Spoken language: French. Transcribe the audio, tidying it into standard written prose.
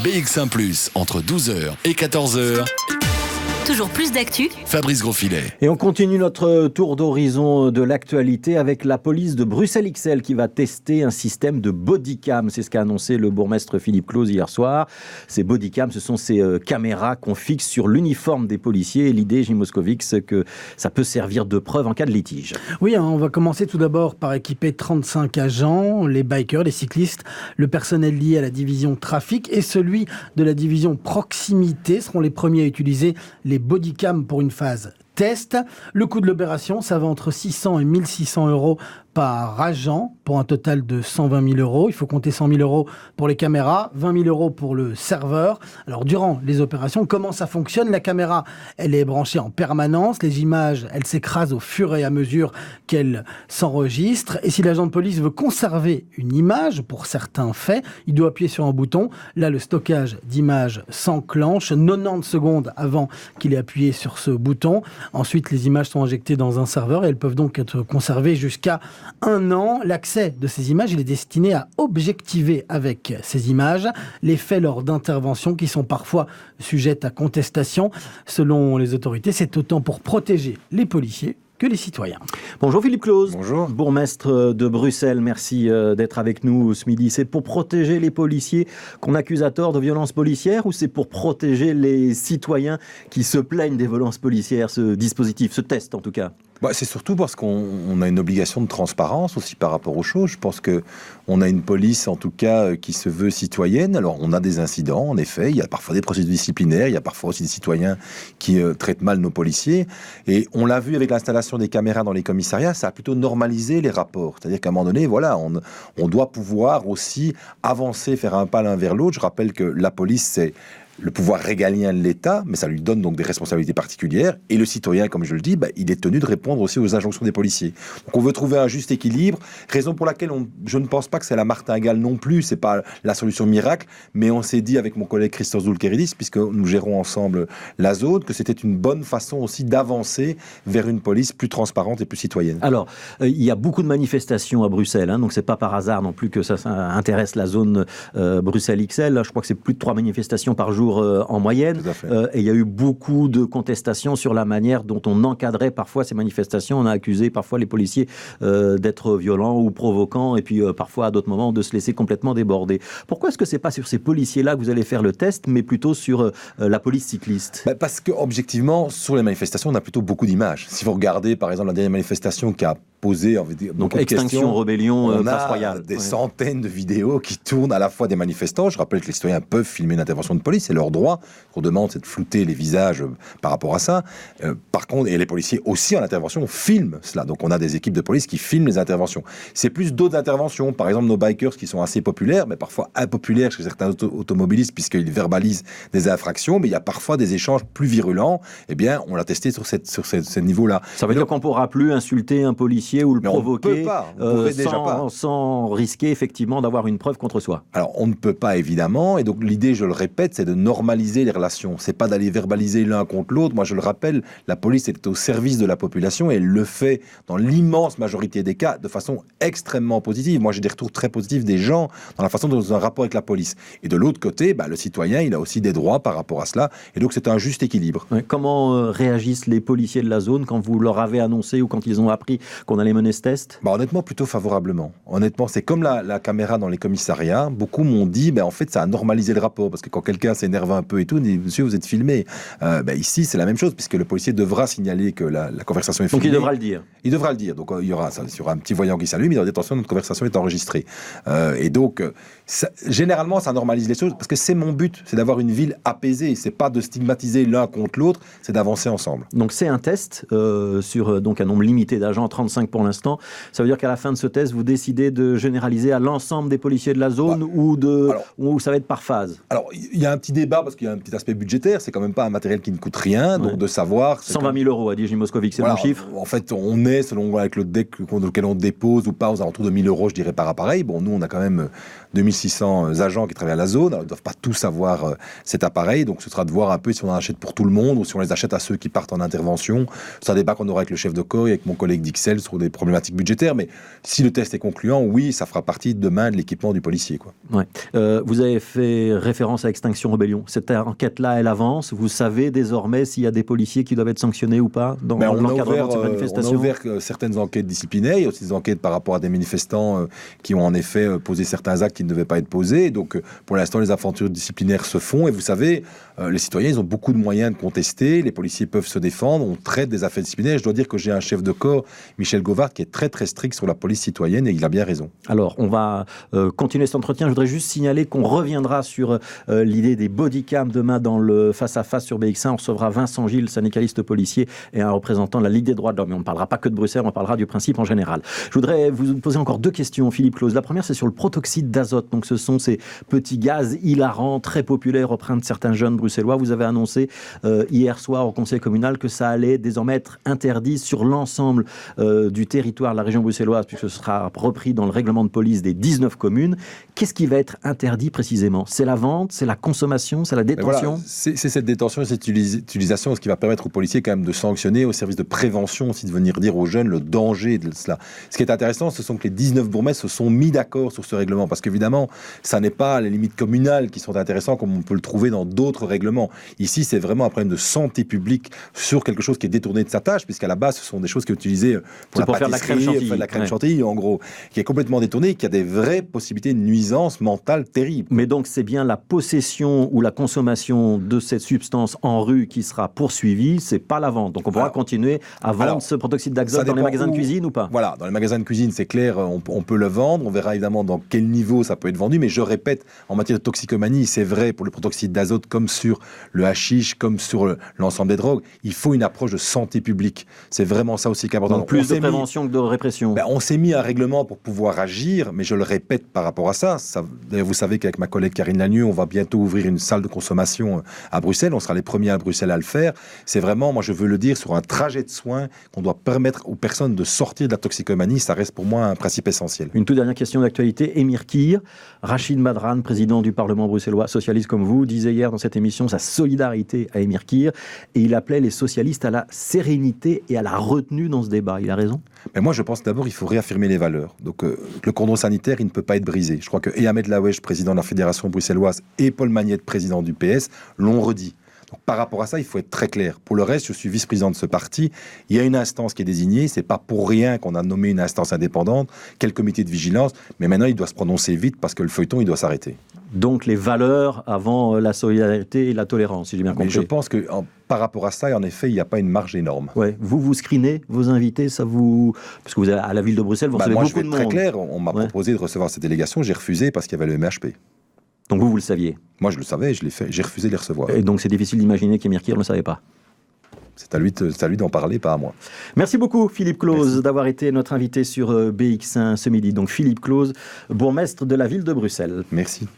BX1 ⁇ entre 12h et 14h. Toujours plus d'actu. Fabrice Grosfilet. Et on continue notre tour d'horizon de l'actualité avec la police de Bruxelles XL qui va tester un système de bodycam. C'est ce qu'a annoncé le bourgmestre Philippe Claus hier soir. Ces bodycams, ce sont ces caméras qu'on fixe sur l'uniforme des policiers. Et l'idée, Gilles Moscovic, c'est que ça peut servir de preuve en cas de litige. Oui, on va commencer tout d'abord par équiper 35 agents, les bikers, les cyclistes, le personnel lié à la division trafic et celui de la division proximité seront les premiers à utiliser les bodycams pour une phase test. Le coût de l'opération, ça va entre 600 et 1600 euros par agent, pour un total de 120 000 euros. Il faut compter 100 000 euros pour les caméras, 20 000 euros pour le serveur. Alors, durant les opérations, comment ça fonctionne ? La caméra, elle est branchée en permanence. Les images, elles s'écrasent au fur et à mesure qu'elles s'enregistrent. Et si l'agent de police veut conserver une image, pour certains faits, il doit appuyer sur un bouton. Là, le stockage d'images s'enclenche 90 secondes avant qu'il ait appuyé sur ce bouton. Ensuite, les images sont injectées dans un serveur et elles peuvent donc être conservées jusqu'à 1 an. L'accès de ces images, il est destiné à objectiver avec ces images les faits lors d'interventions qui sont parfois sujettes à contestation. Selon les autorités, c'est autant pour protéger les policiers que les citoyens. Bonjour Philippe Claus. Bonjour. Bourgmestre de Bruxelles, merci d'être avec nous ce midi. C'est pour protéger les policiers qu'on accuse à tort de violences policières ou c'est pour protéger les citoyens qui se plaignent des violences policières, ce dispositif, ce test en tout cas ? C'est surtout parce qu'on a une obligation de transparence aussi par rapport aux choses. Je pense qu'on a une police, en tout cas, qui se veut citoyenne. Alors, on a des incidents, en effet. Il y a parfois des procédures disciplinaires. Il y a parfois aussi des citoyens qui traitent mal nos policiers. Et on l'a vu avec l'installation des caméras dans les commissariats, ça a plutôt normalisé les rapports. C'est-à-dire qu'à un moment donné, voilà, on doit pouvoir aussi avancer, faire un pas l'un vers l'autre. Je rappelle que la police, c'est le pouvoir régalien de l'État, mais ça lui donne donc des responsabilités particulières. Et le citoyen, comme je le dis, il est tenu de répondre aussi aux injonctions des policiers. Donc on veut trouver un juste équilibre, raison pour laquelle je ne pense pas que c'est la martingale non plus, c'est pas la solution miracle, mais on s'est dit avec mon collègue Christophe Zoulkeridis, puisque nous gérons ensemble la zone, que c'était une bonne façon aussi d'avancer vers une police plus transparente et plus citoyenne. Alors, il y a beaucoup de manifestations à Bruxelles, donc c'est pas par hasard non plus que ça intéresse la zone Bruxelles XL. Là, je crois que c'est plus de 3 manifestations par jour en moyenne, et il y a eu beaucoup de contestations sur la manière dont on encadrait parfois ces manifestations. On a accusé parfois les policiers d'être violents ou provoquants, et puis parfois à d'autres moments de se laisser complètement déborder. Pourquoi est-ce que c'est pas sur ces policiers-là que vous allez faire le test, mais plutôt sur la police cycliste ? Parce que objectivement, sur les manifestations, on a plutôt beaucoup d'images. Si vous regardez par exemple la dernière manifestation qui a posé donc extinction, rébellion, place royale. On a des centaines de vidéos qui tournent à la fois des manifestants. Je rappelle que les citoyens peuvent filmer une intervention de police, c'est leur droit. Ce qu'on demande, c'est de flouter les visages par rapport à ça. Par contre, et les policiers aussi en intervention filment cela. Donc on a des équipes de police qui filment les interventions. C'est plus d'autres interventions. Par exemple, nos bikers qui sont assez populaires, mais parfois impopulaires chez certains automobilistes puisqu'ils verbalisent des infractions. Mais il y a parfois des échanges plus virulents. Eh bien, on l'a testé sur ce niveau-là. Ça veut dire qu'on ne pourra plus insulter un policier ou le provoquer sans risquer effectivement d'avoir une preuve contre soi. Alors on ne peut pas évidemment, et donc l'idée, je le répète, c'est de normaliser les relations. C'est pas d'aller verbaliser l'un contre l'autre. Moi je le rappelle, la police est au service de la population et elle le fait dans l'immense majorité des cas de façon extrêmement positive. Moi j'ai des retours très positifs des gens dans la façon dont ils ont un rapport avec la police. Et de l'autre côté, le citoyen il a aussi des droits par rapport à cela, et donc c'est un juste équilibre. Comment réagissent les policiers de la zone quand vous leur avez annoncé ou quand ils ont appris qu'on allait mener ce test ? Honnêtement, plutôt favorablement. Honnêtement, c'est comme la caméra dans les commissariats. Beaucoup m'ont dit, en fait, ça a normalisé le rapport. Parce que quand quelqu'un s'énerve un peu et tout, on dit, monsieur, vous êtes filmé. Ici, c'est la même chose, puisque le policier devra signaler que la conversation est filmée. Donc il devra le dire. Il devra le dire. Donc il y aura un petit voyant qui s'allume. Il dira, attention, notre conversation est enregistrée. Et donc, généralement, ça normalise les choses. Parce que c'est mon but, c'est d'avoir une ville apaisée. C'est pas de stigmatiser l'un contre l'autre, c'est d'avancer ensemble. Donc c'est un test sur donc un nombre limité d'agents, 35 pour l'instant. Ça veut dire qu'à la fin de ce test, vous décidez de généraliser à l'ensemble des policiers de la zone ou ça va être par phase ? Alors, il y a un petit débat parce qu'il y a un petit aspect budgétaire. C'est quand même pas un matériel qui ne coûte rien, donc de savoir... 120 000 euros, a dit Gilles Moscovic, c'est le chiffre ? En fait, on est, selon avec le deck lequel on dépose ou pas, aux alentours de 1 000 euros, je dirais par appareil. Bon, nous, on a quand même 2600 agents qui travaillent à la zone. Alors, ils ne doivent pas tous avoir cet appareil, donc ce sera de voir un peu si on en achète pour tout le monde ou si on les achète à ceux qui partent en intervention. C'est un débat qu'on aura avec le chef de corps et avec mon collègue d'XL sur des problématiques budgétaires, mais si le test est concluant, oui, ça fera partie demain de l'équipement du policier, quoi. Ouais. Vous avez fait référence à Extinction Rebellion. Cette enquête-là, elle avance. Vous savez désormais s'il y a des policiers qui doivent être sanctionnés ou pas dans l'encadrement de ces manifestations? On a ouvert certaines enquêtes disciplinaires. Il y a aussi des enquêtes par rapport à des manifestants qui ont en effet posé certains actes qui ne devaient pas être posés. Donc, pour l'instant, les aventures disciplinaires se font. Et vous savez, les citoyens, ils ont beaucoup de moyens de contester. Les policiers peuvent se défendre. On traite des affaires disciplinaires. Je dois dire que j'ai un chef de corps, Michel Govard, qui est très très strict sur la police citoyenne, et il a bien raison. Alors, on va continuer cet entretien. Je voudrais juste signaler qu'on reviendra sur l'idée des bodycams demain dans le face-à-face sur BX1. On recevra Vincent Gilles, syndicaliste policier, et un représentant de la Ligue des droits de l'homme. Et on ne parlera pas que de Bruxelles, on parlera du principe en général. Je voudrais vous poser encore 2 questions, Philippe Claus. La première, c'est sur le protoxyde d'azote. Donc, ce sont ces petits gaz hilarants, très populaires auprès de certains jeunes bruxellois. Vous avez annoncé hier soir au conseil communal que ça allait désormais être interdit sur l'ensemble du territoire de la région bruxelloise, puisque ce sera repris dans le règlement de police des 19 communes. Qu'est-ce qui va être interdit précisément? C'est la vente, c'est la consommation, c'est la détention? Voilà, c'est cette détention et cette utilisation, ce qui va permettre aux policiers quand même de sanctionner, au service de prévention aussi, de venir dire aux jeunes le danger de cela. Ce qui est intéressant, ce sont que les 19 bourgmestres se sont mis d'accord sur ce règlement, parce qu'évidemment, ça n'est pas les limites communales qui sont intéressantes comme on peut le trouver dans d'autres règlements. Ici, c'est vraiment un problème de santé publique sur quelque chose qui est détourné de sa tâche, puisqu'à la base, ce sont des choses qui sont utilisées pour faire de la crème chantilly, de la crème chantilly, en gros, qui est complètement détournée et qui a des vraies possibilités de nuisance mentale terribles. Mais donc, c'est bien la possession ou la consommation de cette substance en rue qui sera poursuivie, c'est pas la vente. Donc, on pourra continuer à vendre ce protoxyde d'azote dans les magasins de cuisine ou pas? Voilà, dans les magasins de cuisine, c'est clair, on peut le vendre. On verra évidemment dans quel niveau ça peut être vendu. Mais je répète, en matière de toxicomanie, c'est vrai pour le protoxyde d'azote, comme sur le hashish, comme sur l'ensemble des drogues, il faut une approche de santé publique. C'est vraiment ça aussi qui est important. Donc, plus de prévention que de répression. On s'est mis un règlement pour pouvoir agir, mais je le répète par rapport à ça. D'ailleurs, vous savez qu'avec ma collègue Karine Lagnieu, on va bientôt ouvrir une salle de consommation à Bruxelles. On sera les premiers à Bruxelles à le faire. C'est vraiment, moi je veux le dire, sur un trajet de soins qu'on doit permettre aux personnes de sortir de la toxicomanie. Ça reste pour moi un principe essentiel. Une toute dernière question d'actualité. Émir Kir, Rachid Madran, président du Parlement bruxellois, socialiste comme vous, disait hier dans cette émission sa solidarité à Émir Kir, et il appelait les socialistes à la sérénité et à la retenue dans ce débat. Il a raison? Mais moi, je pense d'abord qu'il faut réaffirmer les valeurs. Donc, le cordon sanitaire, il ne peut pas être brisé. Je crois que Ahmed Laoueche, président de la Fédération bruxelloise, et Paul Magnette, président du PS, l'ont redit. Donc, par rapport à ça, il faut être très clair. Pour le reste, je suis vice-président de ce parti. Il y a une instance qui est désignée. C'est pas pour rien qu'on a nommé une instance indépendante, quel comité de vigilance. Mais maintenant, il doit se prononcer vite parce que le feuilleton, il doit s'arrêter. Donc, les valeurs avant la solidarité et la tolérance, si j'ai bien compris. Mais je pense que par rapport à ça, en effet, il n'y a pas une marge énorme. Ouais. Vous screenez vos invités, ça vous... Parce que vous êtes à la ville de Bruxelles, vous recevez beaucoup de monde. Moi, je vais être très clair. On m'a proposé de recevoir cette délégation. J'ai refusé parce qu'il y avait le MHP. Donc vous le saviez? Moi, je le savais, je l'ai fait. J'ai refusé de les recevoir. Et donc c'est difficile d'imaginer qu'Émir Kir ne le savait pas? C'est à lui d'en parler, pas à moi. Merci beaucoup, Philippe Claus, d'avoir été notre invité sur BX1 ce midi. Donc Philippe Claus, bourgmestre de la ville de Bruxelles. Merci.